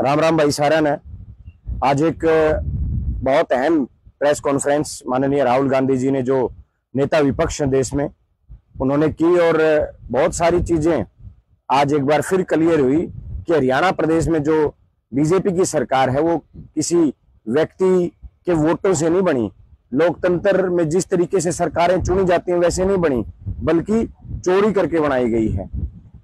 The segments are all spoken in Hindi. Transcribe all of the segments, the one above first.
राम राम भाई सारा ने आज एक बहुत अहम प्रेस कॉन्फ्रेंस माननीय राहुल गांधी जी ने जो नेता विपक्ष हैं देश में उन्होंने की और बहुत सारी चीजें आज एक बार फिर क्लियर हुई कि हरियाणा प्रदेश में जो बीजेपी की सरकार है वो किसी व्यक्ति के वोटों से नहीं बनी। लोकतंत्र में जिस तरीके से सरकारें चुनी जाती हैं वैसे नहीं बनी, बल्कि चोरी करके बनाई गई है।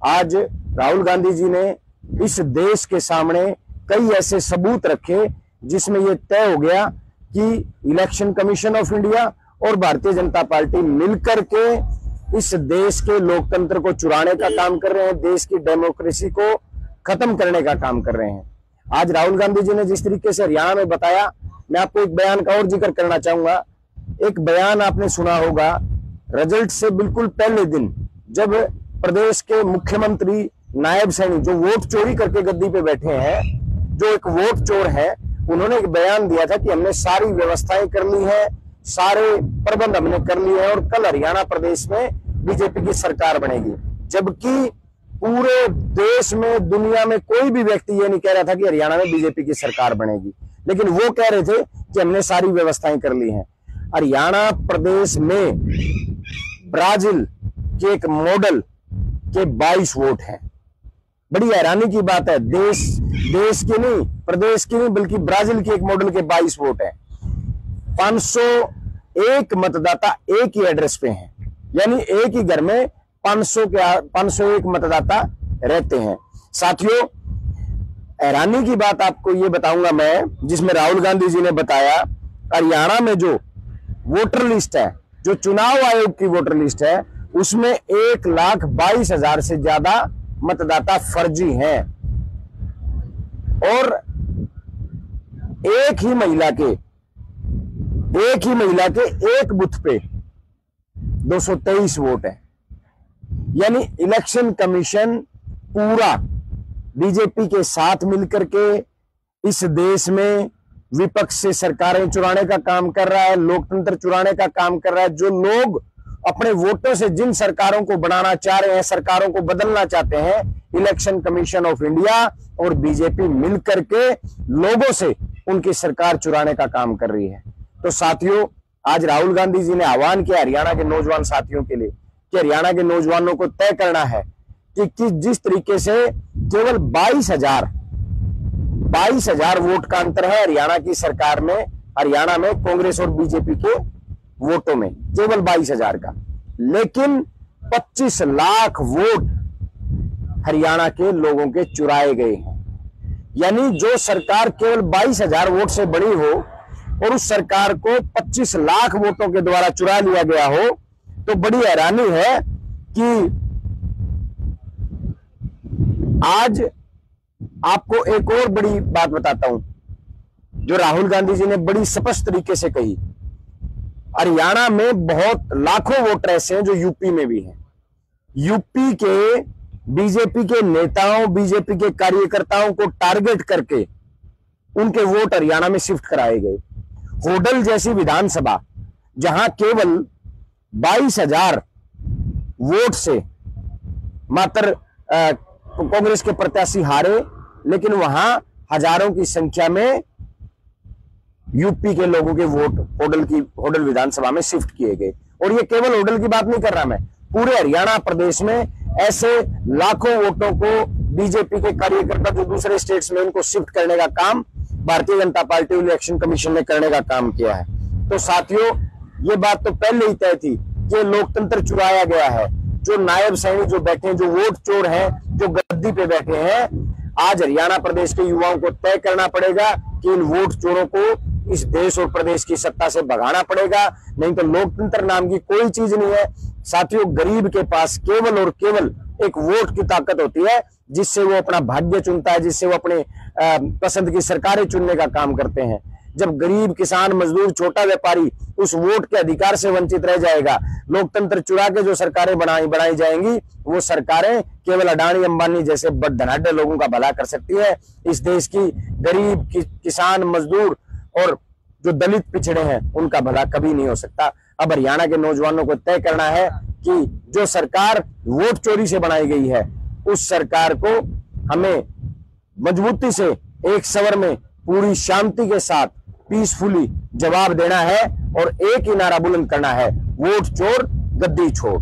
आज राहुल गांधी जी ने इस देश के सामने कई ऐसे सबूत रखे जिसमें यह तय हो गया कि इलेक्शन कमीशन ऑफ इंडिया और भारतीय जनता पार्टी मिलकर के इस देश के लोकतंत्र को चुराने का काम कर रहे हैं, देश की डेमोक्रेसी को खत्म करने का काम कर रहे हैं। आज राहुल गांधी जी ने जिस तरीके से हरियाणा में बताया, मैं आपको एक बयान का और जिक्र करना चाहूंगा। एक बयान आपने सुना होगा रिजल्ट से बिल्कुल पहले दिन, जब प्रदेश के मुख्यमंत्री नायब सैनी जो वोट चोरी करके गद्दी पे बैठे हैं, जो एक वोट चोर है, उन्होंने एक बयान दिया था कि हमने सारी व्यवस्थाएं कर ली है, सारे प्रबंध हमने कर लिए हैं और कल हरियाणा प्रदेश में बीजेपी की सरकार बनेगी। जबकि पूरे देश में, दुनिया में कोई भी व्यक्ति ये नहीं कह रहा था कि हरियाणा में बीजेपी की सरकार बनेगी, लेकिन वो कह रहे थे कि हमने सारी व्यवस्थाएं कर ली हैं। हरियाणा प्रदेश में ब्राजील के एक मॉडल के 22 वोट हैं। बड़ी हैरानी की बात है, देश की नहीं, प्रदेश की नहीं, बल्कि ब्राजील के एक मॉडल के 22 वोट हैं। 501 मतदाता एक ही एड्रेस पे हैं, यानी एक ही घर में 501 मतदाता रहते हैं। साथियों, हैरानी की बात आपको ये बताऊंगा मैं, जिसमें राहुल गांधी जी ने बताया हरियाणा में जो वोटर लिस्ट है, जो चुनाव आयोग की वोटर लिस्ट है, उसमें 1,22,000 से ज्यादा मतदाता फर्जी हैं और एक ही महिला के एक बूथ पे 223 वोट है। यानी इलेक्शन कमीशन पूरा बीजेपी के साथ मिलकर के इस देश में विपक्ष से सरकारें चुराने का काम कर रहा है, लोकतंत्र चुराने का काम कर रहा है। जो लोग अपने वोटों से जिन सरकारों को बनाना चाह रहे हैं, सरकारों को बदलना चाहते हैं, इलेक्शन कमीशन ऑफ इंडिया और बीजेपी मिलकर के लोगों से उनकी सरकार चुराने का काम कर रही है। तो साथियों, आज राहुल गांधी जी ने आह्वान किया हरियाणा के नौजवान साथियों के लिए कि हरियाणा के नौजवानों को तय करना है कि जिस तरीके से केवल 22,000 वोट का अंतर है हरियाणा की सरकार में, हरियाणा में कांग्रेस और बीजेपी के वोटों में केवल 22,000 का, लेकिन 25 लाख वोट हरियाणा के लोगों के चुराए गए हैं। यानी जो सरकार केवल 22,000 वोट से बनी हो और उस सरकार को 25 लाख वोटों के द्वारा चुरा लिया गया हो, तो बड़ी हैरानी है कि आज आपको एक और बड़ी बात बताता हूं जो राहुल गांधी जी ने बड़ी स्पष्ट तरीके से कही। हरियाणा में बहुत लाखों वोटर ऐसे हैं जो यूपी में भी हैं। यूपी के बीजेपी के नेताओं, बीजेपी के कार्यकर्ताओं को टारगेट करके उनके वोट हरियाणा में शिफ्ट कराए गए। होडल जैसी विधानसभा, जहां केवल 22,000 वोट से मात्र कांग्रेस के प्रत्याशी हारे, लेकिन वहां हजारों की संख्या में यूपी के लोगों के वोट होडल विधानसभा में शिफ्ट किए गए। और ये केवल होडल की बात नहीं कर रहा मैं, पूरे हरियाणा प्रदेश में ऐसे लाखों वोटों को बीजेपी के कार्यकर्ता जो दूसरे स्टेट्स में, उनको शिफ्ट करने का काम भारतीय जनता पार्टी और इलेक्शन कमीशन ने करने का काम किया है। तो साथियों, ये बात तो पहले ही तय थी कि लोकतंत्र चुराया गया है। जो नायब सैनी जो बैठे हैं, जो वोट चोर हैं, जो गद्दी पे बैठे हैं, आज हरियाणा प्रदेश के युवाओं को तय करना पड़ेगा कि इन वोट चोरों को इस देश और प्रदेश की सत्ता से भगाना पड़ेगा, नहीं तो लोकतंत्र नाम की कोई चीज नहीं है। साथियों, गरीब के पास केवल और केवल एक वोट की ताकत होती है, जिससे वो अपना भाग्य चुनता है, जिससे वो अपने पसंद की सरकारें चुनने का काम करते हैं। जब गरीब, किसान, मजदूर, छोटा व्यापारी उस वोट के अधिकार से वंचित रह जाएगा, लोकतंत्र चुरा के जो सरकारें बनाई जाएंगी, वो सरकारें केवल अडानी अंबानी जैसे धनाढ्य लोगों का भला कर सकती है। इस देश की गरीब, किसान, मजदूर और जो दलित पिछड़े हैं, उनका भला कभी नहीं हो सकता। अब हरियाणा के नौजवानों को तय करना है कि जो सरकार वोट चोरी से बनाई गई है, उस सरकार को हमें मजबूती से एक सवर में पूरी शांति के साथ पीसफुली जवाब देना है और एक ही नारा बुलंद करना है, वोट चोर गद्दी छोड़।